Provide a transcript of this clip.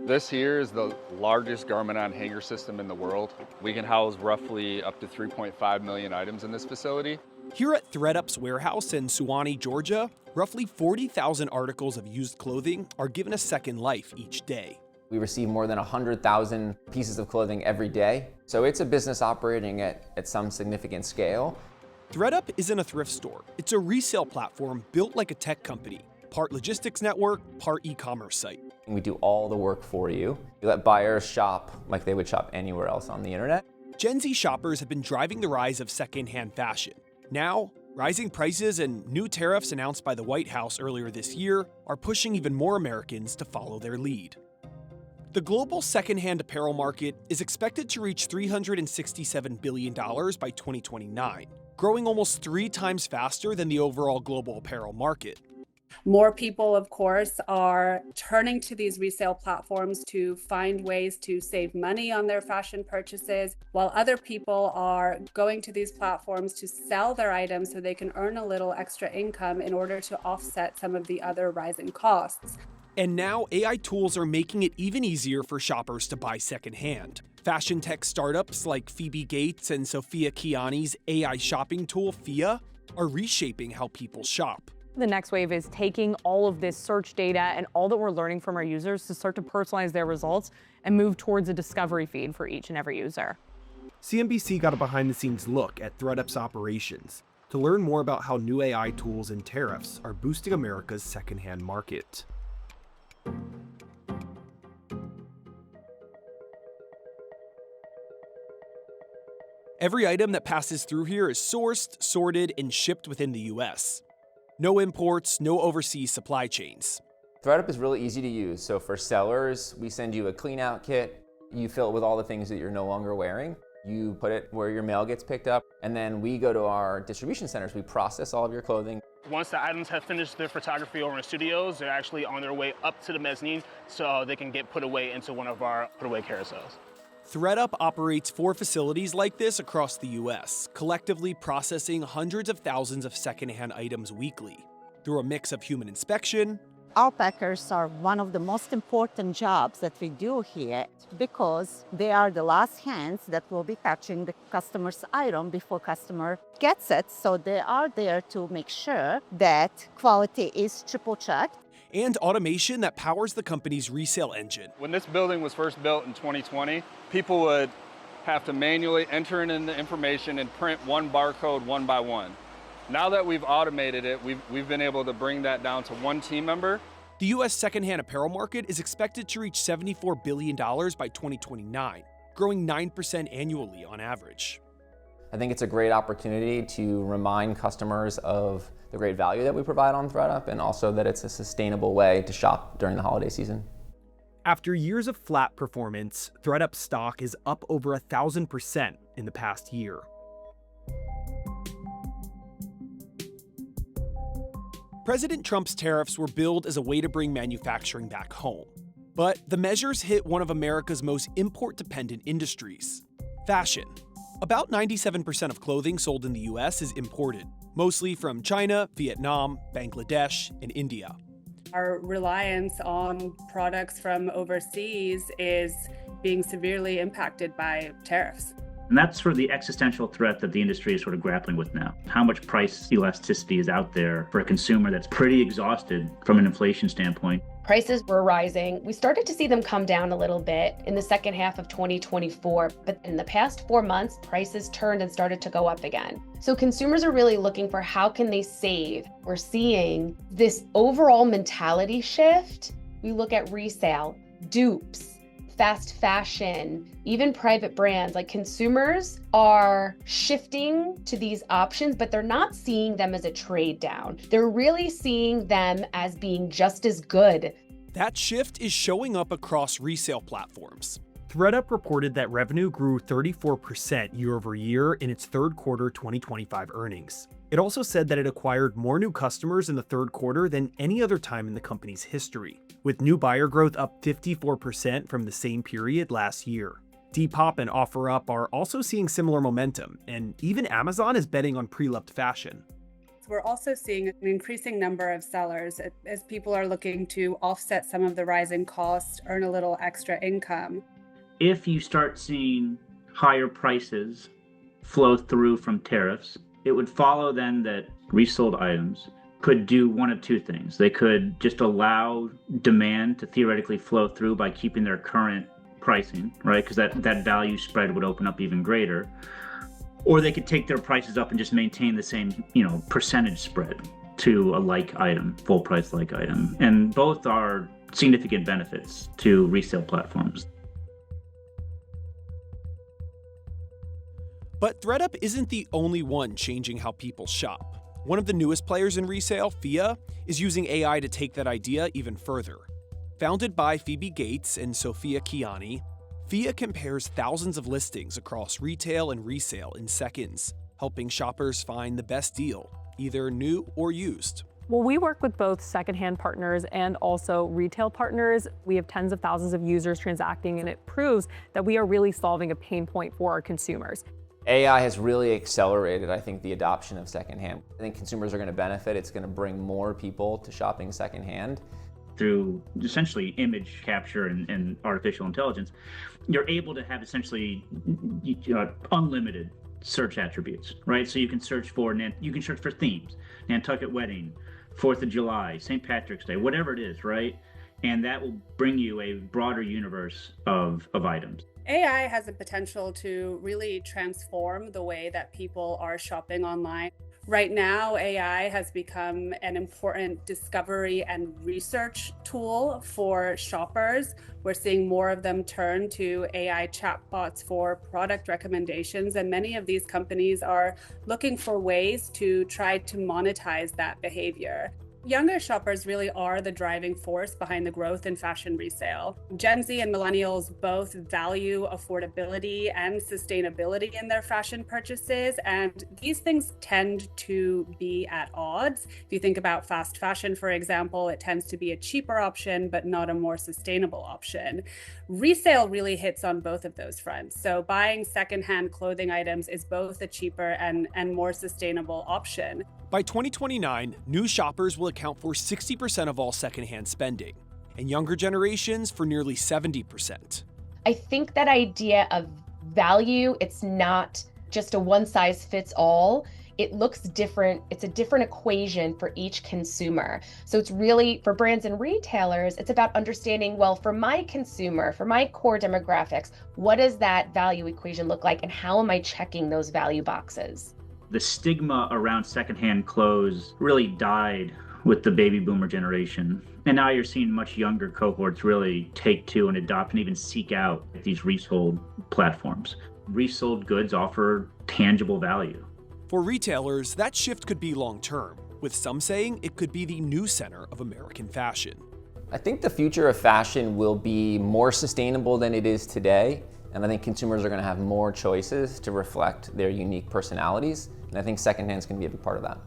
This here is the largest garment on hanger system in the world. We can house roughly up to 3.5 million items in this facility. Here at ThredUp's warehouse in Suwanee, Georgia, roughly 40,000 articles of used clothing are given a second life each day. We receive more than 100,000 pieces of clothing every day. So it's a business operating at some significant scale. ThredUp isn't a thrift store. It's a resale platform built like a tech company, part logistics network, part e-commerce site. We do all the work for you. We let buyers shop like they would shop anywhere else on the internet. Gen Z shoppers have been driving the rise of secondhand fashion. Now, rising prices and new tariffs announced by the White House earlier this year are pushing even more Americans to follow their lead. The global secondhand apparel market is expected to reach $367 billion by 2029, growing almost 3 times faster than the overall global apparel market. More people, of course, are turning to these resale platforms to find ways to save money on their fashion purchases, while other people are going to these platforms to sell their items so they can earn a little extra income in order to offset some of the other rising costs. And now AI tools are making it even easier for shoppers to buy secondhand. Fashion tech startups like Phoebe Gates and Sophia Kiani's AI shopping tool, Fia, are reshaping how people shop. The next wave is taking all of this search data and all that we're learning from our users to start to personalize their results and move towards a discovery feed for each and every user. CNBC got a behind-the-scenes look at ThredUp's operations to learn more about how new AI tools and tariffs are boosting America's secondhand market. Every item that passes through here is sourced, sorted, and shipped within the US. No imports, no overseas supply chains. ThredUp is really easy to use. So for sellers, we send you a clean out kit. You fill it with all the things that you're no longer wearing. You put it where your mail gets picked up. And then we go to our distribution centers. We process all of your clothing. Once the items have finished their photography over in studios, they're actually on their way up to the mezzanine so they can get put away into one of our put away carousels. ThredUp operates 4 facilities like this across the US, collectively processing hundreds of thousands of secondhand items weekly through a mix of human inspection. Our packers are one of the most important jobs that we do here because they are the last hands that will be touching the customer's item before customer gets it. So they are there to make sure that quality is triple checked. And automation that powers the company's resale engine. When this building was first built in 2020, people would have to manually enter in the information and print one barcode one by one. Now that we've automated it, we've been able to bring that down to one team member. The US secondhand apparel market is expected to reach $74 billion by 2029, growing 9% annually on average. I think it's a great opportunity to remind customers of the great value that we provide on ThredUp and also that it's a sustainable way to shop during the holiday season. After years of flat performance, ThredUp stock is up over 1,000% in the past year. President Trump's tariffs were billed as a way to bring manufacturing back home. But the measures hit one of America's most import-dependent industries, fashion. About 97% of clothing sold in the US is imported, mostly from China, Vietnam, Bangladesh, and India. Our reliance on products from overseas is being severely impacted by tariffs. And that's sort of the existential threat that the industry is sort of grappling with now. How much price elasticity is out there for a consumer that's pretty exhausted from an inflation standpoint? Prices were rising. We started to see them come down a little bit in the second half of 2024, but in the past 4 months, prices turned and started to go up again. So consumers are really looking for how can they save. We're seeing this overall mentality shift. We look at resale, dupes, fast fashion, even private brands. Like consumers are shifting to these options, but they're not seeing them as a trade down. They're really seeing them as being just as good. That shift is showing up across resale platforms. ThredUp reported that revenue grew 34% year over year in its third quarter 2025 earnings. It also said that it acquired more new customers in the third quarter than any other time in the company's history, with new buyer growth up 54% from the same period last year. Depop and OfferUp are also seeing similar momentum, and even Amazon is betting on pre-loved fashion. We're also seeing an increasing number of sellers as people are looking to offset some of the rising costs, earn a little extra income. If you start seeing higher prices flow through from tariffs, it would follow then that resold items could do one of two things. They could just allow demand to theoretically flow through by keeping their current pricing, right? Because that value spread would open up even greater. Or they could take their prices up and just maintain the same, percentage spread to a like item, full price like item. And both are significant benefits to resale platforms. But ThredUp isn't the only one changing how people shop. One of the newest players in resale, Fia, is using AI to take that idea even further. Founded by Phoebe Gates and Sophia Kiani, Fia compares thousands of listings across retail and resale in seconds, helping shoppers find the best deal, either new or used. Well, we work with both secondhand partners and also retail partners. We have tens of thousands of users transacting, and it proves that we are really solving a pain point for our consumers. AI has really accelerated, I think, the adoption of secondhand. I think consumers are going to benefit. It's going to bring more people to shopping secondhand. Through essentially image capture and artificial intelligence, you're able to have essentially unlimited search attributes, right? So you can search for themes, Nantucket wedding, 4th of July, St. Patrick's Day, whatever it is, right? And that will bring you a broader universe of items. AI has the potential to really transform the way that people are shopping online. Right now, AI has become an important discovery and research tool for shoppers. We're seeing more of them turn to AI chatbots for product recommendations, and many of these companies are looking for ways to try to monetize that behavior. Younger shoppers really are the driving force behind the growth in fashion resale. Gen Z and millennials both value affordability and sustainability in their fashion purchases, and these things tend to be at odds. If you think about fast fashion, for example, it tends to be a cheaper option, but not a more sustainable option. Resale really hits on both of those fronts. So buying secondhand clothing items is both a cheaper and more sustainable option. By 2029, new shoppers will account for 60% of all secondhand spending, and younger generations for nearly 70%. I think that idea of value, it's not just a one size fits all. It looks different. It's a different equation for each consumer. So it's really, for brands and retailers, it's about understanding, well, for my consumer, for my core demographics, what does that value equation look like, and how am I checking those value boxes? The stigma around secondhand clothes really died with the baby boomer generation. And now you're seeing much younger cohorts really take to and adopt and even seek out these resold platforms. Resold goods offer tangible value. For retailers, that shift could be long-term, with some saying it could be the new center of American fashion. I think the future of fashion will be more sustainable than it is today. And I think consumers are going to have more choices to reflect their unique personalities. And I think secondhand is going to be a big part of that.